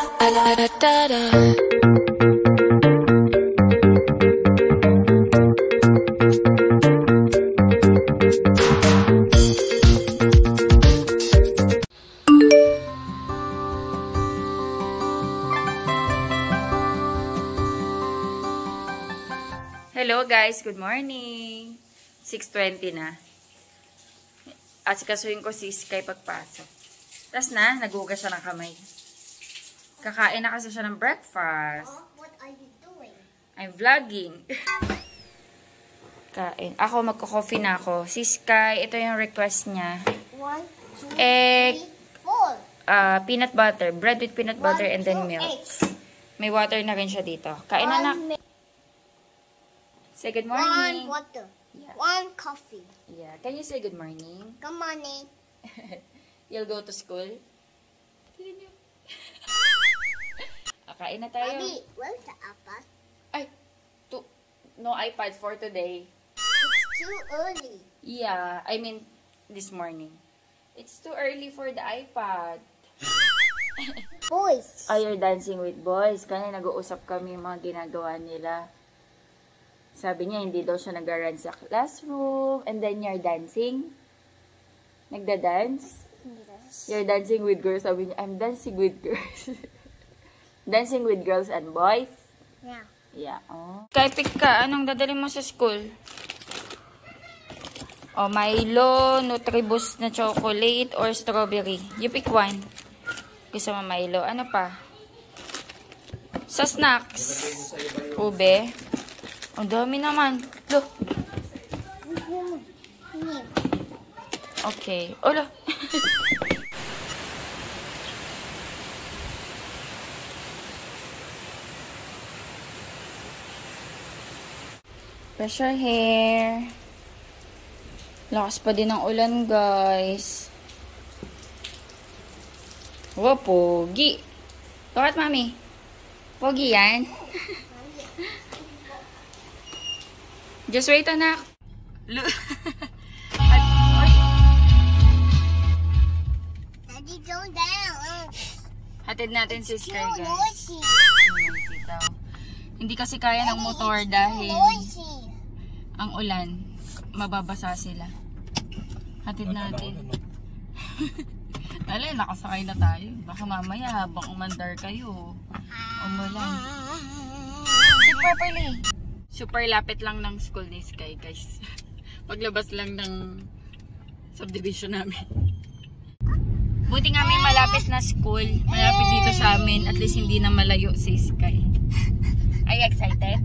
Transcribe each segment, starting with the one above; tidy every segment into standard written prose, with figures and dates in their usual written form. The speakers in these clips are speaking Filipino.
Hello guys, good morning. 6:20 na. Asikasuhin ko si Sky pagpasok. Tapos na, nagugas siya ng kamay. Kakain na kasi siya ng breakfast. What are you doing? I'm vlogging. Kain. Ako, magko-coffee na ako. Si Sky, ito yung request niya. 1, 2, Egg, 3, 4. Peanut butter. Bread with peanut butter and then milk. Eggs. May water na rin siya dito. Kain na na. Say good morning. 1 water. Yeah. 1 coffee. Yeah. Can you say good morning? Good morning. You'll go to school? Kain na tayo. Daddy, where's the iPad? Ay, no iPad for today. It's too early. Yeah, I mean, this morning. It's too early for the iPad. Boys. You're dancing with boys. Kanina nag-uusap kami yung mga ginagawa nila. Sabi niya, hindi daw siya nag-run sa classroom. And then, you're dancing. Nagda-dance. Yes. You're dancing with girls. Sabi niya, I'm dancing with girls. Dancing with girls and boys. Yeah. Yeah. Oh. Kaya pick ka, anong dadali mo sa school? Oh, Milo, Nutriboost na chocolate, or strawberry. You pick one. Gusto mo Milo. Ano pa? Sa snacks. Ube. Ang dami naman. Look. Okay. Ola. Brush your hair. Lakas pa din ang ulan, guys. Wow, pogi. Bakit, mami? Pogi yan? Just wait, anak. Look. Daddy, go down. Hatid natin si Sky, guys. Noisy. Noisy daw. Hindi kasi kaya ng motor dahil Noisy. ang ulan. Mababasa sila. Hatid natin. Dali, nakasakay na tayo. Baka mamaya habang umandar kayo, umulan. Sit properly. Super lapit lang ng school ni Sky, guys. Paglabas lang ng subdivision namin. Buti nga may malapit na school. Malapit dito sa amin. At least hindi na malayo si Sky. Are you excited?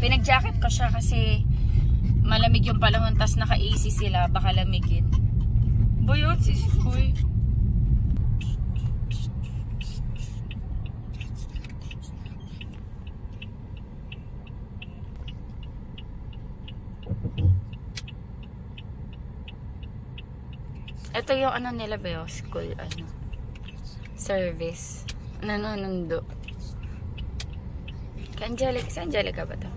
Pinag-jacket ko siya kasi malamig yung panahon. Tas naka-AC sila. Baka lamigin. Bayot si Sky. Ito yung ano nila ba school ano service nanonondo. Kay Angelica, si Angelica ba to?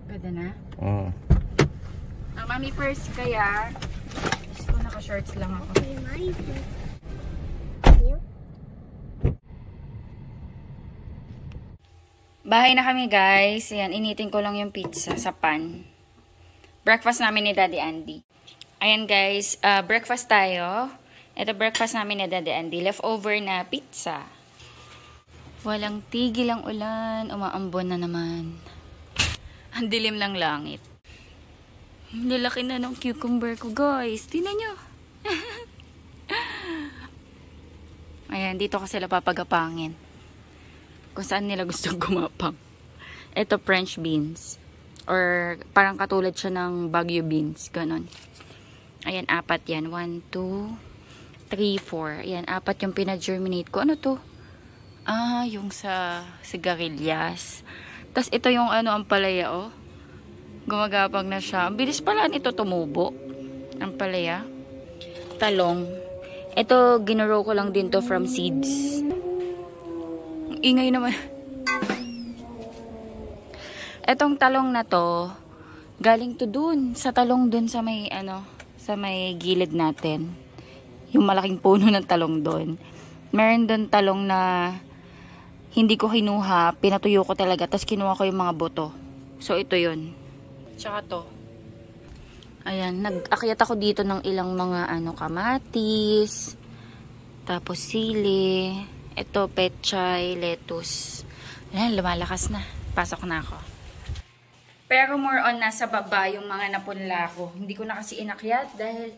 Pwede na? Oo. Ang mami purse kaya gusto ko naka-shorts lang ako. Bahay na kami, guys. Ayan, initin ko lang yung pizza sa pan. Breakfast namin ni Daddy Andy. Ayan, guys. Breakfast tayo. Ito breakfast namin ni Daddy Andy. Leftover na pizza. Walang tigil ang ulan. Umaambon na naman. Ang dilim ng langit. Nilaki na ng cucumber ko, guys. Tingnan nyo. Ayan, dito kasi sila papagapangin. Kung saan nila gustong gumapang. Ito French beans. Or parang katulad siya ng Baguio beans. Ganon. Ayan, 4 yan. 1, 2, 3, 4. Ayan, 4 yung pina-germinate ko. Ano to? Yung sa sigarilyas. Tapos ito yung ano, ang palaya, oh. Gumagapang na siya. Ang bilis pala nito tumubo. Ang palaya. Talong. Ito, ginuro ko lang din to from seeds. Ingay naman. Etong talong na to, galing to dun. Sa talong dun sa may, ano, Sa may gilid natin. Yung malaking puno ng talong doon. Meron doon talong na hindi ko kinuha. Pinatuyo ko talaga. Tapos kinuha ko yung mga buto. So, ito yun. Tsaka to. Ayan. Nag-akyat ako dito ng ilang mga kamatis. Tapos sili. Ito, pechay, lettuce. Ayan, lumalakas na. Pasok na ako. Pero more on nasa baba yung mga napunla ko. Hindi ko na kasi inakyat dahil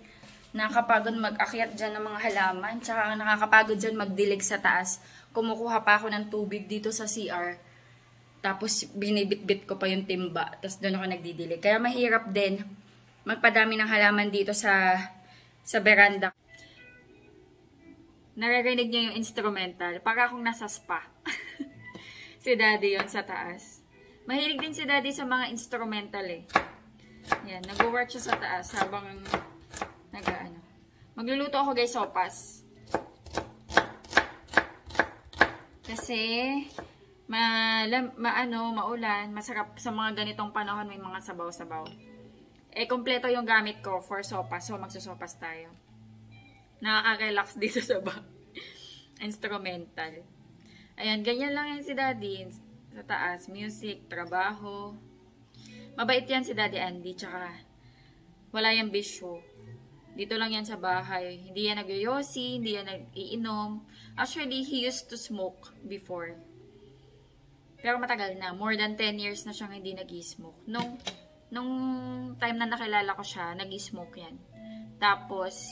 nakakapagod mag-akyat dyan ng mga halaman. Tsaka nakakapagod dyan magdilig sa taas. Kumukuha pa ako ng tubig dito sa CR. Tapos binibit-bit ko pa yung timba. Tapos doon ako nagdidilig. Kaya mahirap din magpadami ng halaman dito sa veranda. Naririnig niyo yung instrumental. Para akong nasa spa. Si Daddy yon sa taas. Mahilig din si Daddy sa mga instrumental eh. Yan, nag-work siya sa taas habang Magluluto ako guys, sopas. Kasi maulan, masarap sa mga ganitong panahon may mga sabaw-sabaw. Kompleto yung gamit ko for sopas, so magsusopas tayo. Nakaka-relax dito sa instrumental. Ayan, ganyan lang yan si Daddy. Sa taas, music, trabaho. Mabait yan si Daddy Andy, tsaka wala yung bisyo. Dito lang yan sa bahay. Hindi yan nag-yoyosi, hindi yan nag-iinom. Actually, he used to smoke before. Pero matagal na. More than 10 years na siyang hindi nag-i-smoke. Nung time na nakilala ko siya, nag-i-smoke yan. Tapos,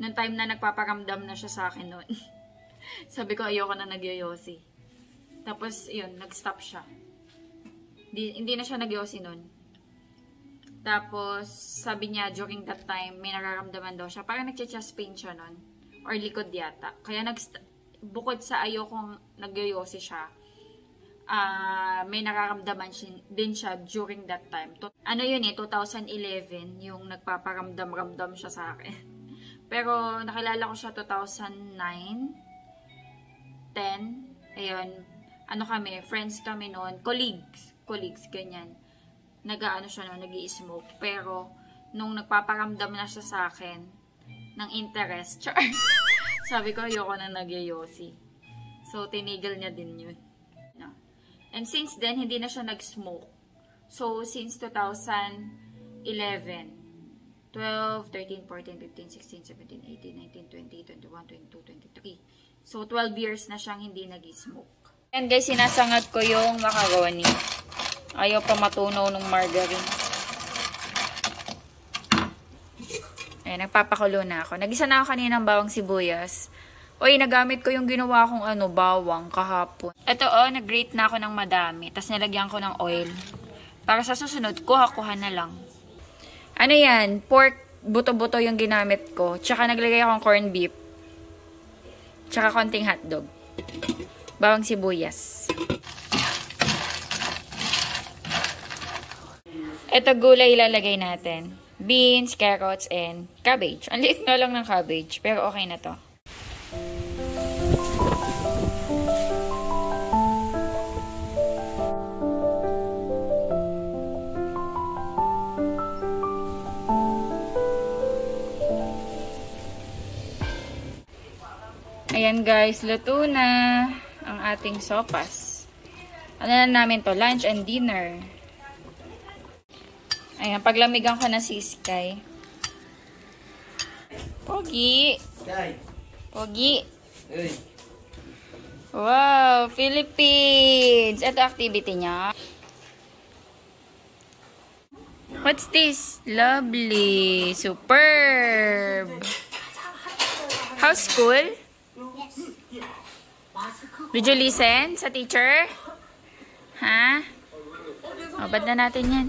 nung time na nagpaparamdam na siya sa akin noon, sabi ko ayoko na nag-yoyosi. Tapos, yun, nag-stop siya. Hindi na siya nag-yosi nun. Tapos, sabi niya, during that time, may nararamdaman daw siya. Parang nag-chest pain siya nun. Or likod yata. Kaya, bukod sa ayokong nag-yosi siya, may nararamdaman din siya during that time. Ano yun 2011, yung nagpaparamdam-ramdam siya sa akin. Pero, nakilala ko siya 2009, 10, ayun, friends kami noon, colleagues, ganyan. Nag-aano siya noon, nag-i-smoke. Pero, nung nagpaparamdam na siya sa akin, ng interest, sabi ko, ayoko na nag-yosi. So, tinigil niya din yun. No. And since then, hindi na siya nag-smoke. So, since 2011, 12, 13, 14, 15, 16, 17, 18, 19, 20, 21, 22, 23. So, 12 years na siyang hindi nag-smoke. And guys, sinasangad ko yung macaroni. Ayaw pa matunaw ng margarine. Ayan, nagpapakulo na ako. Nagisa na ako kanina ng bawang sibuyas. Uy, nagamit ko yung ginawa kong bawang kahapon. Ito nag-grate na ako ng madami. Tapos nilagyan ko ng oil. Para sa susunod, kuha-kuha na lang. Ano yan? Pork, buto-buto yung ginamit ko. Tsaka naglagay akong corned beef. Tsaka konting hotdog. Bawang sibuyas. Ito gulay ilalagay natin. Beans, carrots, and cabbage. Ang liit nga lang ng cabbage, pero okay na to. Ayan guys, luto na ang ating sopas. Ano na namin to? Lunch and dinner. Ayan, paglamigan ko na si Sky. Pogi! Pogi! Wow! Philippines! Ito activity niya. What's this? Lovely! Superb! How's school? Did you listen sa teacher? Ha? O, ba't na natin yan?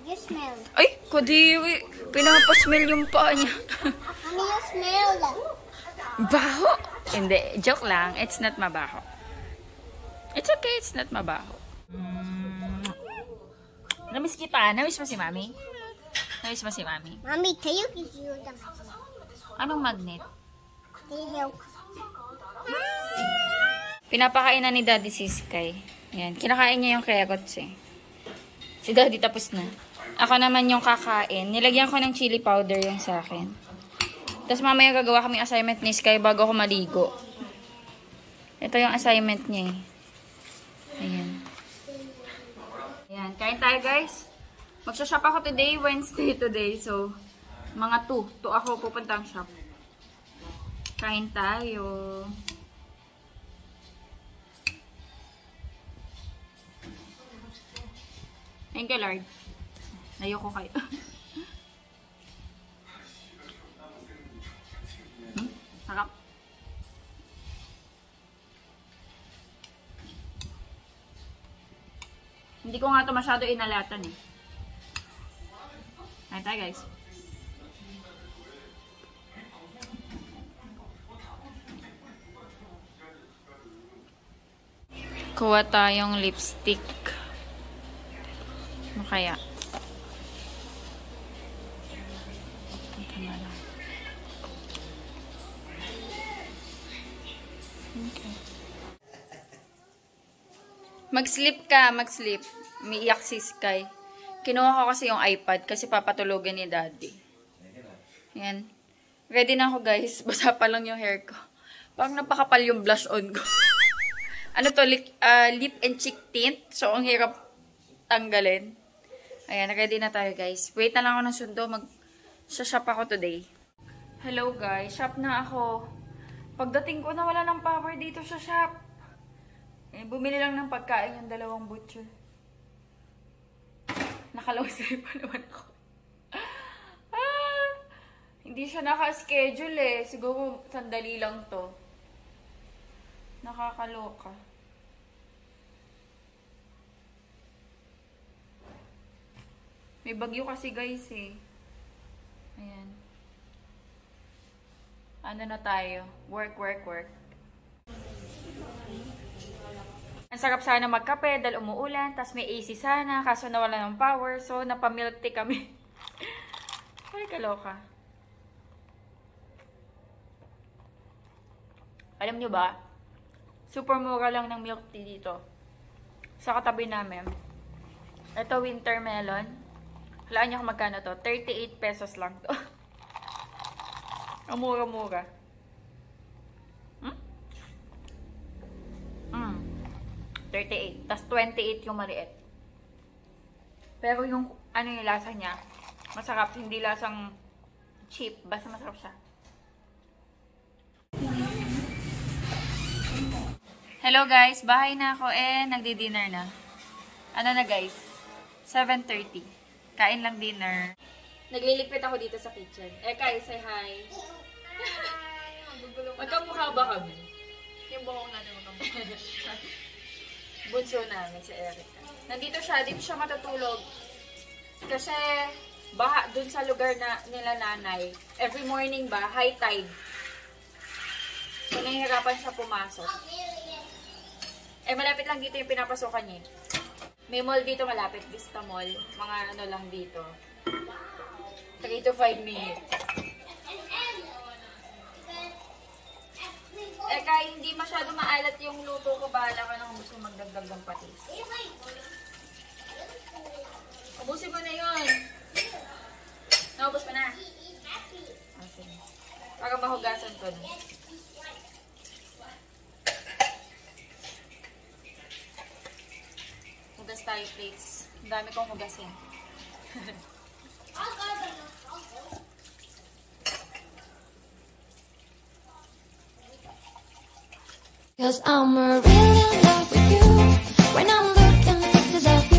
You smell. Ay, kadiwi. Pinapasmell yung paa niya. Mommy, you smell that. Baho? Hindi. Joke lang. It's not mabaho. It's okay. It's not mabaho. Namiss kita. Namiss mo si Mami? Namiss mo si Mami? Mommy, can you give you the magnet? Anong magnet? Can you help? Pinapakain na ni Daddy si Sky. Ayan, kinakain niya yung carrots eh. Si Daddy tapos na. Ako naman yung kakain. Nilagyan ko ng chili powder yung sa akin. Tapos mamaya gagawa kami assignment ni Sky bago ako maligo. Ito yung assignment niya eh. Ayan. Ayan, kain tayo guys. Magsha-shop ako today, Wednesday today. So, mga 2. 2 ako pupuntang shop. Kain tayo. Thank you, Lord. Ayoko kayo. Sarap. Hindi ko nga ito masyado inalatan eh. Kain tayo guys. Kuha tayong lipstick. Ano kaya? Okay. Mag-sleep ka, mag-sleep. Umiiyak si Sky. Kinuha ko kasi yung iPad kasi papatulogin ni Daddy. Ayan. Ready na ako guys. Basa pa lang yung hair ko. Parang napakapal yung blush on ko. Ano to? Lip and cheek tint. So, ang hirap tanggalin. Ayan, ready na tayo guys. Wait na lang ako ng sundo. Mag-shop ako today. Hello guys. Shop na ako. Pagdating ko na wala ng power dito sa shop. Eh, bumili lang ng pagkain yung 2 butcher. Nakalawsay pa naman ako. Hindi siya naka-schedule eh. Siguro sandali lang to. Nakakaloka. May bagyo kasi guys eh. Ayan. Ano na tayo? Work. Ang sarap sana magkape dahil umuulan. Tapos may AC sana. Kaso nawala ng power. So, napamilk tea kami. Ay, kaloka. Alam nyo ba? Super mura lang ng milk tea dito. Sa katabi namin. Ito, winter melon. Halaan nyo kung magkano to. 38 pesos lang to. Ang mura-mura. 38. Tapos 28 yung maliit. Pero yung ano yung lasa niya, masarap. Hindi lasang cheap. Basta masarap siya. Hello guys. Bahay na ako nagdi-dinner na. Ano na guys? 7:30. Kain lang dinner. Nagliligpit ako dito sa kitchen. Kai, say hi. Magkamukha ba kami? Yung buhok natin magkamukha. Bunso namin si Erica. Nandito siya, dito siya matutulog. Kasi, baha dun sa lugar na nila nanay. Every morning ba, high tide. So, nahihirapan siya pumasok. Malapit lang dito yung pinapasokan niya. May mall dito malapit, Vista Mall. Mga ano lang dito. 3 to 5 minutes. Kaya hindi masyado maalat yung luto ko. Bahala ka nang gusto magdagdag ng patis. Ubusin mo na yun. Naubos mo na. Okay. Para mahugasan ko na. Hugas tayo plates. Ang dami kong hugasin. Cause I'm really in love with you. When I'm looking at pictures of you.